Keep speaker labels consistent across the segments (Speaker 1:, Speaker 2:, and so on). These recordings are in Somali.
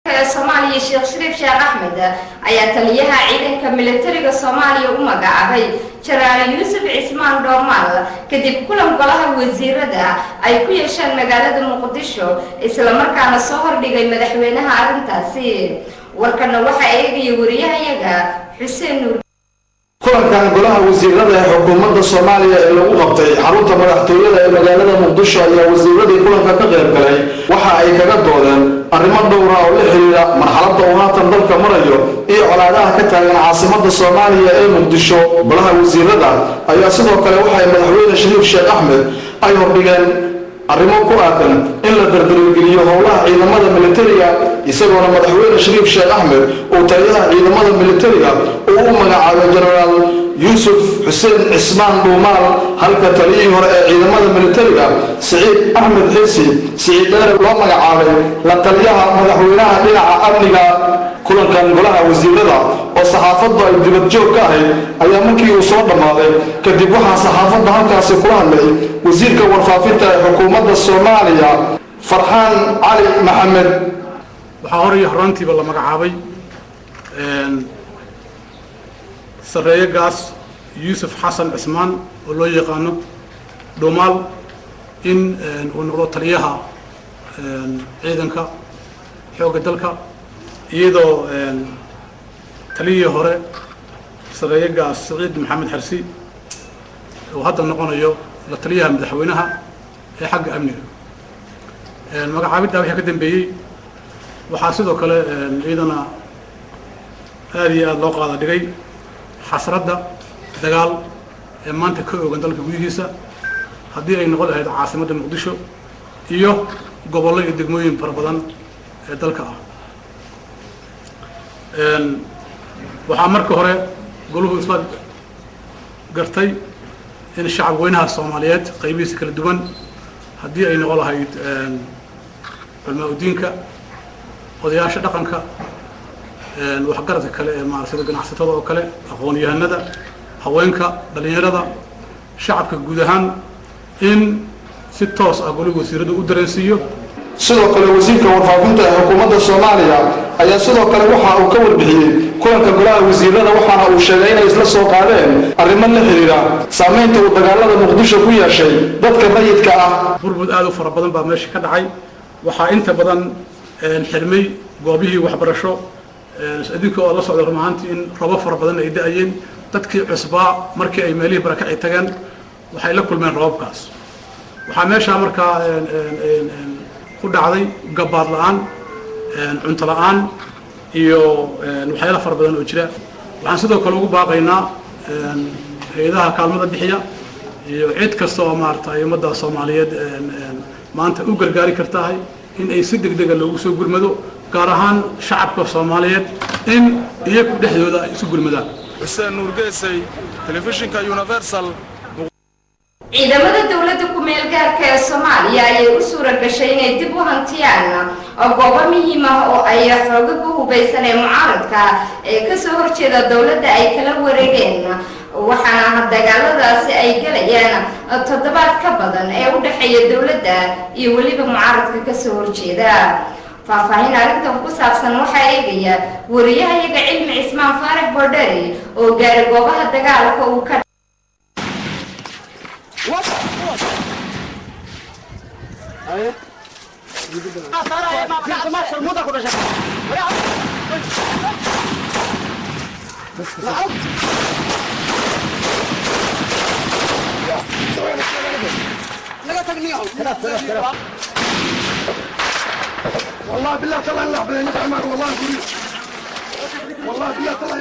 Speaker 1: Soomaaliya Sheekh Shariif Sheekh Axmed ayaa taliyaha ciidanka militariga Soomaaliya u magacaabay Jaraal Yuusuf Cismaan Doomaal kadib kulan golaha wasiirada ay ku yeesheen magaalada Muqdisho isla markaana soo hordhigay madaxweynaha arrintaasi warkana waxa eegay wariyahayaga Xuseen Nuur
Speaker 2: kulankan golaha wasiirada ee xukuumadda Soomaaliya ee lagu qabtay xarunta madaxtooyada ee magaalada Muqdisho ayaa wasiiradii kulanka ka qayb galay waxa ay kaga doodeen arrimo dhowr ah oo la xiriira marxaladda uu haatan dalka marayo iyo colaadaha ka taagan caasimadda Soomaaliya ee Muqdisho golaha wasiirada ayaa sidoo kale waxa ay madaxweyne Shariif Sheekh Axmed ay hordhigeen arrimo ku aadan in la dardargeliyo howlaha ciidamada militariga isagoona madaxweyne Shariif Sheekh Axmed oo taliyaha ciidamada militariga uu u magacaabay Jaraal Yuusuf Xuseen Cismaan Doomaal halka taliyihii hore ee ciidamada militariga Saciid Axmed Xisi Saciid Dheere loo magacaabay la taliyaha madaxweynaha dhinaca amniga kulankan golaha wasiirada oo saxaafadda ay dibad joog ka ahayd ayaa markii uu soo dhamaaday kadib waxaa saxaafadda halkaasi kula hadlay wasiirka warfaafinta ee xukuumadda Soomaaliya Farxaan Cali Maxamed
Speaker 3: waxaa hore iyo horaantiiba la magacaabay sareeyagaas Yuusuf Xasan Cismaan oo loo yaqaano Doomaal in uu noqdo taliyaha ciidanka xoogga dalka iyadoo taliyihii hore sareeyagaas Saciid Maxamed Xarsi oo hadda noqonayo la taliyaha madaxweynaha ee xagga amniga magacaabidda waxa ka dambeeyay waxaa sidoo kale ciidana aad iyo aad loo qaada dhigay xasradda dagaal ee maanta ka oogan dalka gudihiisa haddii ay noqon lahayd caasimadda Muqdisho iyo gobollo iyo degmooyin fara badan ee dalka ah waxaa marka hore goluhu isla gartay in shacab weynaha Soomaaliyeed qaybihiisa kala duwan haddii ay noqon lahayd culamo diinka odayaasha dhaqanka waxgaradka kale ee maaragtay ganacsatada oo kale aqoon-yahanada haweenka dhalinyarada shacabka guud ahaan in si toos ah golaha wasiiradu u dareensiiyo
Speaker 2: sidoo kale wasiirka warfaafinta ee xukuumadda Soomaaliya ayaa sidoo kale waxa uu ka warbixiyay kulanka golaha wasiirada waxaana uu sheegay inay isla soo qaadeen arrimo la xiriira saameynta uu dagaalada Muqdisho ku yeeshay dadka rayidka ah
Speaker 3: burbud aad u fara badan baa meesha ka dhacay waxaa inta badan xirmay goobihii waxbarasho idinka oo la socda rumaantii in rabo fara badan ay da'ayeen dadkii cusbaa markii ay meelihii barakacay tageen waxay la kulmeen roobkaas waxaa meesha markaa ku dhacday gabaad la'aan cunto la'aan iyo waxyaalo fara badan oo jira waxaan sidoo kale ugu baaqaynaa hay'adaha kaalmada bixiya iyo cid kasta oo maartay ummadda Soomaaliyeed maanta u gargaari kartaa in ay si degdeg ah loogu soo gurmado gaar ahaan shacabka Soomaaliyeed in iyagu dhexdooda ay isu gurmadaan
Speaker 4: Xuseen Nuur Geesay telefishinka Universal
Speaker 1: ciidamada dawladda ku meel gaarka ee Soomaaliya ayay u suura gashay inay dib u hantiyaan goobo muhiim ah oo ay xoog ku hubeysan ee mucaaradka ee ka soo horjeeda dawladda ay kala wareegeen waxaana dagaaladaasi ay galayaan toddobaad ka badan ee u dhaxeeya dawladda iyo waliba mucaaradka ka soo horjeeda faahfaahin arrintan ku saabsan waxa eegaya wariyahayaga Cilmi Cismaan Faarax Borderi oo gaaray goobaha dagaalka uu ka
Speaker 2: والله بالله طلع الله بلا نفع والله والله بالله طلع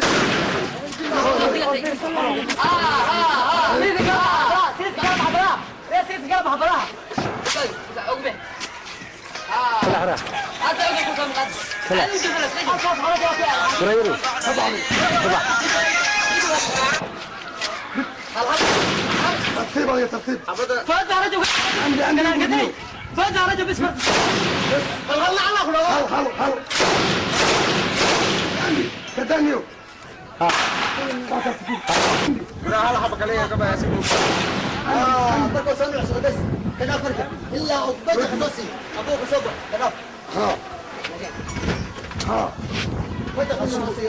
Speaker 2: ترتيب يا ترتيب فاز رجل عندي فاز رجل بسم الله الله الله خلو خلو عندي كدانيو لا هلا حبك عليا يا جماعه سيبوا بقى سامع بس كده فرق الا اثبت حدثي ابوك صبر كده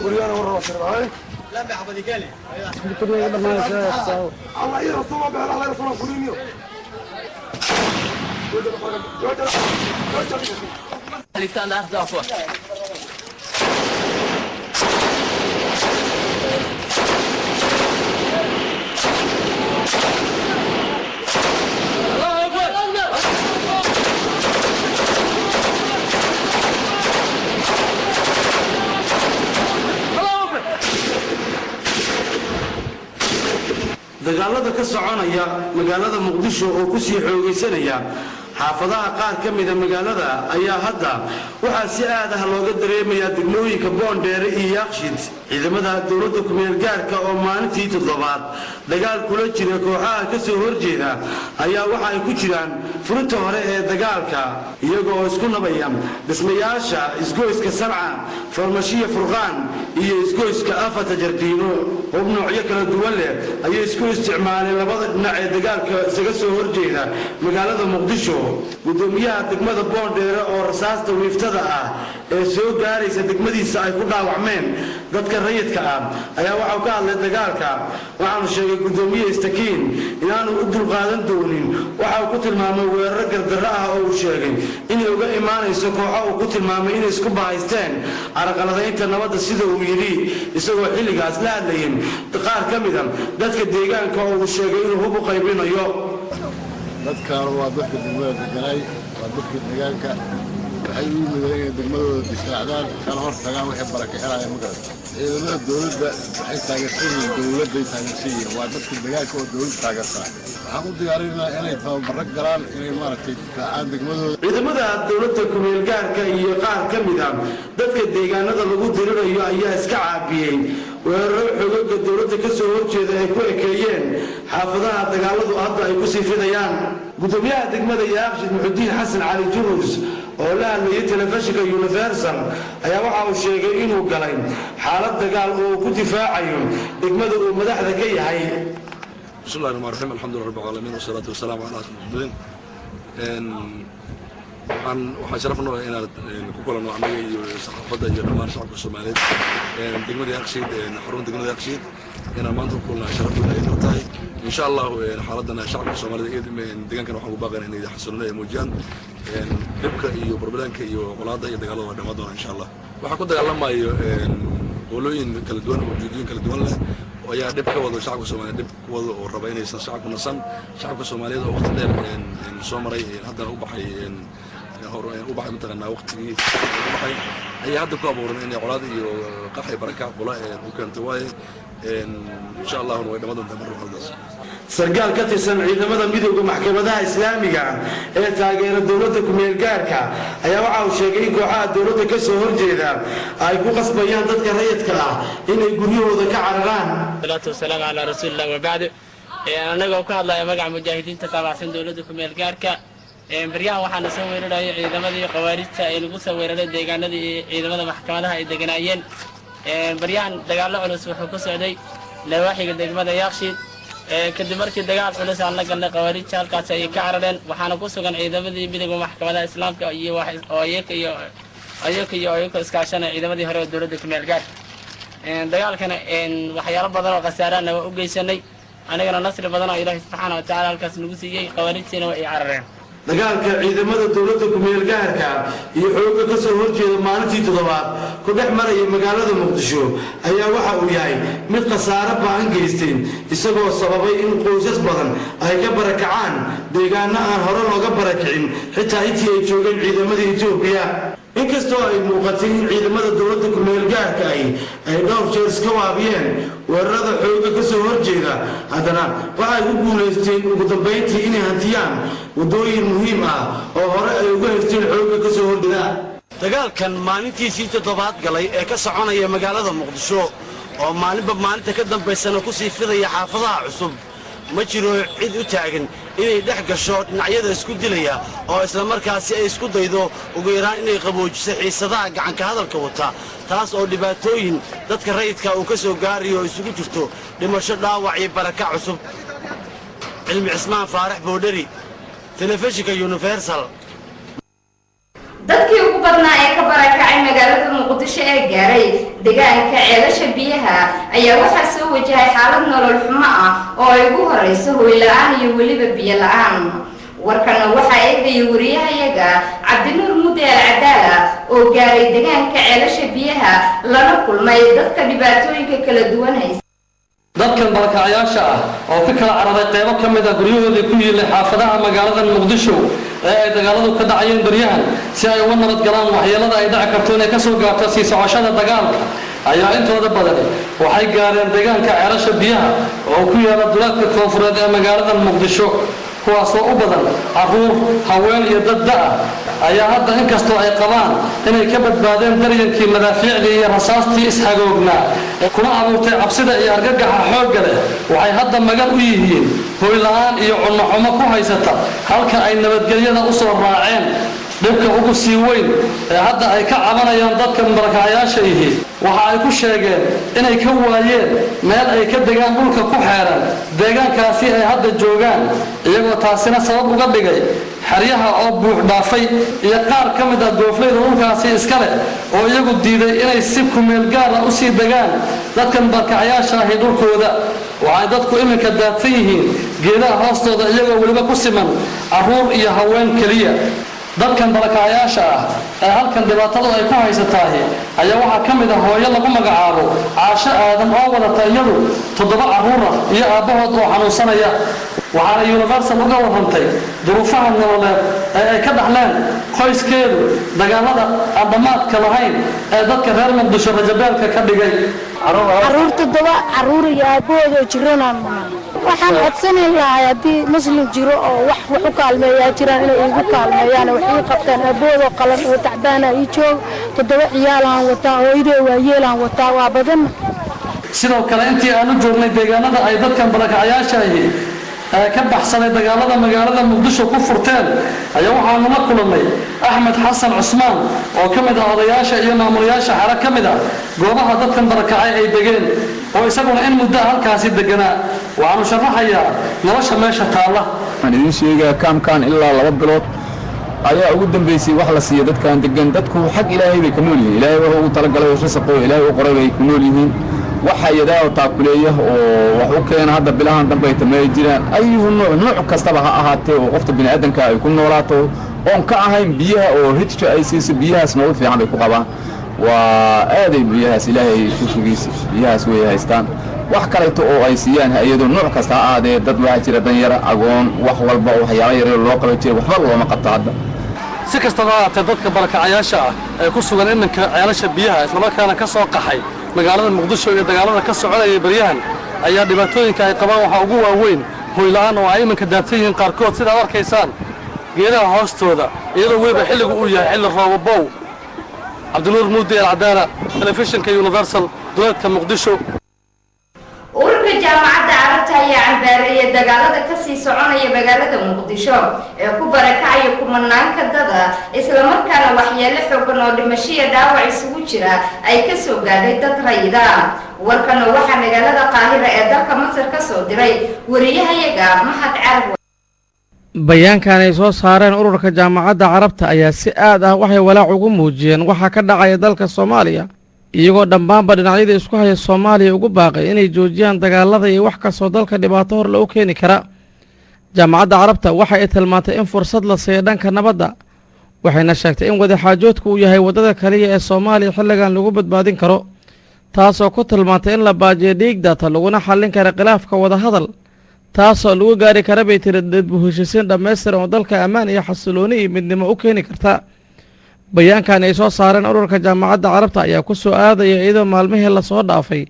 Speaker 2: وريانا ورا هاي
Speaker 5: لا بحبدي قالي
Speaker 2: الله يرسول الله يرسول كلينيو
Speaker 5: لسان ده ضعفه
Speaker 2: dagaalada ka soconaya magaalada Muqdisho oo ku sii xoogeysanaya xaafadaha qaar ka mid ah magaalada ayaa hadda waxa si aad ah looga dareemayaa degmooyinka Boondheere iyo Yaaqshiid ciidamada dawladda ku meel gaarka oo maalintii toddobaad dagaal kula jira kooxaha ka soo horjeeda ayaa waxa ay ku jiraan furinta hore ee dagaalka iyagoo isku nabaya dhismayaasha isgoyska Sarca farmashiya Furqaan iyo isgoyska Afata Jardiino oo noocyo kala duwan leh ayay isku isticmaaleen labada dhinac ee dagaalka isaga soo horjeeda magaalada Muqdisho gudoomiyaha degmada Boondheere oo rasaasta wiiftada ah ee soo gaaraysa degmadiisa ay ku dhaawacmeen dadka rayidka ah ayaa waxa ka hadlay dagaalka waxaanu sheegay gudoomiye Istakiin inaanu u dulqaadan doonin waxa uu ku tilmaamay weerar gardarro ah oo uu sheegay in ay uga imaanayso kooxo uu ku tilmaamay inay isku bahaysteen arqaladaynta nabadda sida uu yiri isagoo xilligaas la hadlayay qaar ka mid ah dadka deegaanka oo uu sheegay inuu hub u qaybinayo
Speaker 6: dadkan waa dadka degmada deganay waa dadka deegaanka waxay u yimideen degmadooda difaacdaan kala hortagaan wixii barakeelaya magaran ciidamada dawladda waxay taageersan dawladda taageersan waa dadka deegaanka oo dawladda taageersan waxaan u diyaarinaynaa inay tababaro galaan inay maaragtay difaacaan degmadooda
Speaker 2: ciidamada dawladda ku meel gaarka iyo qaar ka mid ah dadka deegaanada lagu dirirayo ayaa iska caabiyay weeraro xoogga dawladda ka soo horjeeda ay ku ekeeyeen xaafadaha dagaaladu hadda ay ku sii fidayaan gudoomiyaha degmada Yaaqshiid Muxudiin Xasan Cali Jurus oo la hadlayay telefishinka Universal ayaa waxa uu sheegay inuu galay xaalad dagaal oo ku difaacayo degmada uu madaxda ka yahay
Speaker 4: بسم الله الرحمن الرحيم الحمد لله رب العالمين والصلاة والسلام على أشرف المرسلين waxaan sharaf u nahay inaan ku kulano anaga iyo saxaafadda iyo dhammaan shacabka Soomaaliyeed degmada Yaaqshiid xarunta degmada Yaaqshiid inaan maanta ku kulano sharaf u nahay tahay insha Allah xaaladana shacabka Soomaaliyeed deegaankan waxaan u baaqaynaa inay xasilloon ay muujiyaan dibka iyo barbaranka iyo qolaada iyo dagaalada dhamaad doona insha Allah waxaan ku dagaalamayo qolooyin kala duwan oo ujeedooyin kala duwan leh ayaa dib ka wada shacabka Soomaaliyeed dib wada oo raba inay shacabku nasan shacabka Soomaaliyeed oo waqti dheer soo maray hadda u baxay mataqaanaa waqtigii u baxay ayaa hadda ku abuuran inay colaad iyo qaxay baraka qola u keentay waaye insha Allah way dhamaad doontaa mar walba
Speaker 2: sargaal ka tirsan ciidamada midowga maxkamadaha islaamiga ee taageera dawladda ku meel gaarka ayaa waxa uu sheegay in kooxaha dawladda ka soo horjeeda ay ku qasbayaan dadka rayidka ah inay guryahooda ka cararaan
Speaker 7: salaatu wasalaam ala rasuulillah wa ba'd anaga ka hadlaya magaca mujaahidiinta taabacsan dawladda ku meel gaarka baryahan waxaan soo weeraray ciidamadii qawaarijta ay lagu soo weeraray deegaanadii ciidamada maxkamadaha ay deganaayeen baryahan dagaalo culus wuxuu ku socday lawaaxiga degmada Yaaqshiid kadib markii dagaal culus aan la galnay qawaarijta halkaas ay ka carareen waxaana ku sugan ciidamadii midowga maxkamadaha islaamka iyo ayaga iskaashanay ciidamadii hore ee dawladda ku meel gaarka dagaalkana waxyaalo badan oo khasaarana waa u geysanay anigana nasri badan oo Ilaahay subxaanahu wa ta'aala halkaas nagu siiyay qawaarijtina way carareen
Speaker 2: dagaalka ciidamada dawladda ku meel gaarka iyo xoogga ka soo horjeeda maalintii toddobaad ku dhex maraya magaalada Muqdisho ayaa waxa uu yahay mid khasaare baan geystay isagoo sababay in qoysas badan ay ka barakacaan deegaano aan hore looga barakicin xitaa intii ay joogeen ciidamada Itoobiya inkastoo ay muuqatay in ciidamada dawladda ku meel gaarka ay dhowr jeer iska waabiyeen weerarada xoogga ka soo horjeeda haddana waxay u guulaysteen ugu dambeyntii inay hantiyaan wadooyin muhiim ah oo hore ay uga haysteen xoogga ka soo horjeeda dagaalkan maalintiisii toddobaad galay ee ka soconaya magaalada Muqdisho oo maalinba maalinta ka dambeysana ku sii fidaya xaafadaha cusub ma jiro cid u taagan inay dhex gasho dhinacyada isku dilaya oo isla markaasi ay isku daydo ugu yaraan inay qaboojiso xiisadaha gacanka hadalka wata taas oo dhibaatooyin dadka rayidka uu ka soo gaarayo isugu jirto dhimasho dhaawac iyo baraka cusub cilmi cismaan faarax boodhari telefishinka Universal
Speaker 1: dadkii ugu badnaa ee ka barakacay magaalada Muqdisho deegaanka ceelasha biyaha ayaa waxaa soo wajahay xaalad nolol xumo ah oo ay ugu horeyso hooy la-aan iyo weliba biyo la-aan warkana waxaa eegaya wariyahayaga cabdinuur mudde alcadaala oo gaaray deegaanka ceelasha biyaha lana kulmay dadka dhibaatooyinka kala duwan haysa
Speaker 8: dadkan barakacayaasha ah oo ka kala cararay qaybo ka mid ah guryahoodii ku yiilay xaafadaha magaalada muqdisho ee ay dagaaladu ka dhacayeen baryahan si ay uga nabad galaan waxyeelada ay dhici karto inay ka soo gaarto sii socoshada dagaalka ayaa intooda badan waxay gaareen deegaanka ceelasha biyaha oo ku yaala duleedka koonfureed ee magaalada muqdisho kuwaasoo u badan caruur haween iyo dad da-ah ayaa hadda inkastoo ay qabaan inay ka badbaadeen daryankii madaafiicdii iyo rasaastii ishagoognaa kuna abuurtay cabsida iyo argagaxa xoogga leh waxay hadda magan u yihiin hooy la-aan iyo cunno xumo ku haysata halka ay nabadgelyada u soo raaceen dhibka ugu sii weyn ee hadda ay ka cabanayaan dadka barakacayaasha yihiin waxa ay ku sheegeen inay ka waayeen meel ay ka degaan dhulka ku xeeran deegaankaasi ay hadda joogaan iyagoo taasina sabab uga dhigay xeryaha oo buux dhaafay iyo qaar ka mid ah doofleyda dhulkaasi iska leh oo iyagu diiday inay si kumeel gaar ah u sii degaan dadkan barakacayaasha ahi dhulkooda waxay dadku iminka daadsan yihiin geedaha hoostooda iyagoo weliba ku siman caruur iyo haween keliya dadkan barakacayaasha ah ee halkan dhibaatadu ay ku haysataahi ayaa waxaa ka mid ah hooyo lagu magacaabo caasho aadan oo wadata iyadu 7 caruur ah iyo aabbahood oo xanuunsanaya waxaana universal uga warrantay duruufaha nololeed ee ay ka dhaxleen qoyskeedu dagaalada aan dhammaadka lahayn ee dadka reer muqdisho rajabeelka ka dhigay
Speaker 9: caruur 7 caruur iyo aabbahood oo jiranaan waxaan codsanan lahay haddii muslim jiro oo wax u kaalmeeyaa jiraan inay igu kaalmeeyaan wax ii qabtaan aabbahood oo qalan oo tacbaana ii joog 7 ciyaalaan wataa hooyadee waayeelaan wataa waa badan
Speaker 8: sidoo kale intii aanu joognay deegaanada ay dadkan barakacayaasha ahi ka baxsanay dagaalada magaalada muqdisho ku furteen ayaa waxaanu la kulannay axmed xasan cusmaan oo ka mid ah odayaasha iyo maamulayaasha xero ka mid ah goobaha dadkan barakacay ay degeen oo isaguna in muddo halkaasi deganaa waxaanu sharaxayaa nolosha meesha taalla
Speaker 10: waxaan idiin sheegaa kaamkaan ilaa 2 bilood ayaa ugu dambeysay wax la siiya dadkan degan dadku xaq ilaahay bay ka nool yihiin ilaahay wuxuu ugu talagalay risaqo ilaahay u qoray bay ku nool yihiin waxa yadaa taakuleeya oo wax u keena hadda bilahan dambe ay tamay jiraan ayuu nooc kastaba ha ahaatee oo qofta bini aadanka ay ku noolaato oon ka ahayn biyaha oo hidka ay siiso biyahaas nolol fiican bay ku qabaan waa aaday biyahaas ilaahay shukrigiisa biyahaas way haystaan wax kaleeto oo ay siiyaan hay'ado nooc kasta ha ahaadee dad waxa jira danyara agoon wax walba oo waxyaabo yar loo qaban jiray waxba looma qabto hadda
Speaker 8: si kastaba ha ahaatee dadka barakacayaasha ah ee ku sugan iminka ceelasha biyaha islamarkaana ka soo qaxay magaalada muqdisho iyo dagaalada ka soconaya baryahan ayaa dhibaatooyinka ay qabaan waxaa ugu waaweyn hooy la-aan oo ay iminka daadsan yihiin qaarkood sida ad arkaysaan geedaha hoostooda iyadoo weliba xilligu uu yahay xilli roobabow cabdinuur muudde alcadaala telefishinka universal duleedka muqdisho
Speaker 1: ururka jaamacadda carabta ayaa cambaareeyay dagaalada kasii soconaya magaalada muqdisho ee ku barakacaya kumanaanka dada islamarkaana waxyeelo xoogan oo dhimasho iyo dhaawac isugu jira ay ka soo gaadhay dad rayida warkana waxaa magaalada qaahira ee dalka masar ka soo diray wariyahayaga mahad carab
Speaker 11: bayaankan ay soo saareen ururka jaamacadda carabta ayaa si aad ah waxay walaac ugu muujiyeen waxa ka dhacaya dalka Soomaaliya iyagoo dhammaanba dhinacyada isku haya Soomaaliya ugu baaqay inay joojiyaan dagaalada iyo wax kastoo dalka dhibaato hor loo keeni kara jaamacadda carabta waxa ay tilmaantay in fursad la siiyo dhanka nabadda waxayna sheegtay in wadaxaajoodku uu yahay wadada kaliya ee Soomaaliya xilligan lagu badbaadin karo taasoo ku tilmaantay in la baajiyo dhiigdata laguna xallin karo khilaafka wada hadal taasoo lagu gaari kara bay tiri dib u heshiisiin dhammaystiran oo dalka ammaan iyo xasilooni iyo midnimo u keeni karta bayaankan ay soo saareen ururka jaamacadda carabta ayaa ku soo aadaya iyadoo maalmihii la soo dhaafay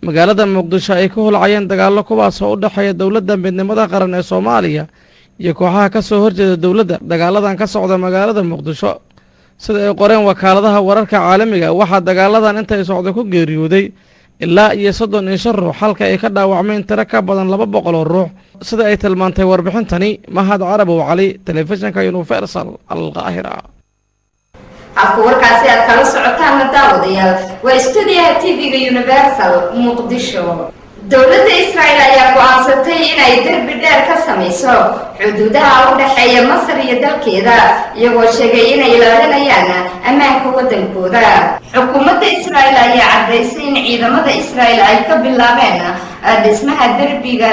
Speaker 11: magaalada muqdisho ay ka holcayeen dagaallo kuwaasoo u dhexeeya dowladda midnimada qaran ee Soomaaliya iyo kooxaha ka soo horjeeda dowladda dagaaladan ka socda magaalada muqdisho sida ay qoreen wakaaladaha wararka caalamiga waxaa dagaaladan intay socdo ku geeriyooday ilaa iyo 35 ruux halka ay ka dhaawacmeen tiro ka badan 200 oo ruux sida ay tilmaantay warbixintani mahad carabow cali telefishinka universal al-qaahira
Speaker 1: halka warkaasi aad kala socotaan daawadayaal waa stuudiyaha TV-ga Universal Muqdisho dowladda Israa'iil ayaa go'aansatay inay darbi dheer ka samayso xuduudaha u dhaxeeya Masar iyo dalkeeda iyagoo sheegay inay ilaalinayaan ammaanka wadankooda. Xukuumadda Israa'iil ayaa caddaysay in ciidamada Israa'iil ay ka bilaabeen dhismaha darbiga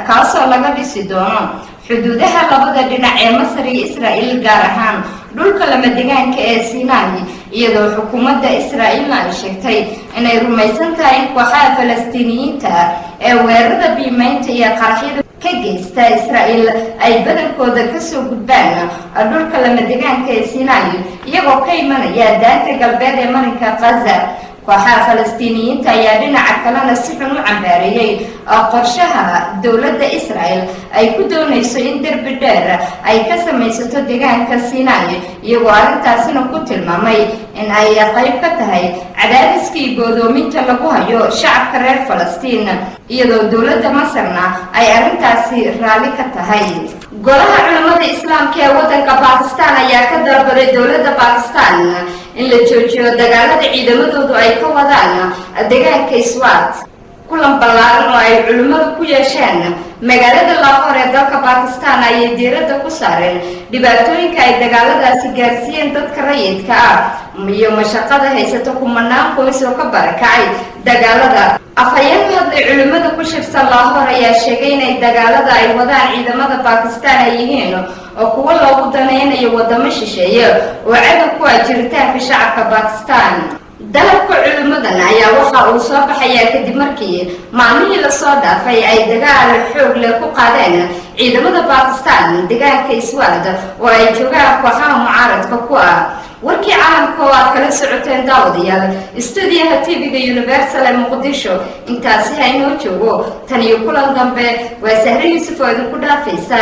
Speaker 1: kaasoo laga dhisi doono xuduudaha labada dhinac ee Masar iyo Israa'iil gaar ahaan dhulka lama degaanka ee Sinai iyadoo xukuumadda Israa'iil ay sheegtay inay rumaysan tahay in kooxaha Falastiiniyiinta ee weerarada biimaynta iyo qaraxyada ka geysta Israa'iil ay badankooda ka soo gudbaan dhulka lama degaanka ee Sinai iyagoo ka imanaya daanta galbeed ee marinka Gaza. kooxaha Falastiiniyiinta ayaa dhinaca kalena si xun u cambaareeyay qorshaha dowladda Israa'iil ay ku doonayso in darbi dheer ay ka samaysato deegaanka Sinai iyagoo arrintaasina ku tilmaamay in ay qayb ka tahay cadaadiskii go'doominta lagu hayo shacabka reer Falastiin iyadoo dowladda Masarna ay arrintaasi raali ka tahay. golaha culimada islaamka ee wadanka Pakistan ayaa ka dalbaday dowladda Pakistan in la joojiyo dagaalada ciidamadoodu ay ka wadaan deegaanka Swat. kulan ballaaran oo ay culimadu ku yeesheen magaalada Lahore ee dalka Pakistan ayay diiradda ku saareen dhibaatooyinka ay dagaaladaasi gaarsiiyeen dadka rayidka ah iyo mashaqada haysata kumanaan qoys oo ka barakacay dagaalada. afhayeen hadlay culimada ku shirsan Lahore ayaa sheegay inay dagaalada ay wadaan ciidamada Pakistan ay yihiin oo kuwa loogu danaynayo wadamo shisheeye oo cadow ku ah jiritaanka shacabka Pakistan. dalabka culimadan ayaa waxa uu soo baxayaa kadib markii maalmihii la soo dhaafay ay dagaal xoog leh ku qaadeen ciidamada Pakistan deegaanka Swat oo ay joogaan kooxaha mucaaradka ku ah. warkii caalamka oo aad kala socoteen daawadayaal stuudiyaha TV-ga Universal ee Muqdisho intaasi ha inoo joogo tan iyo kulan dambe waa Sahra Yuusuf oo idinku dhaafaysa.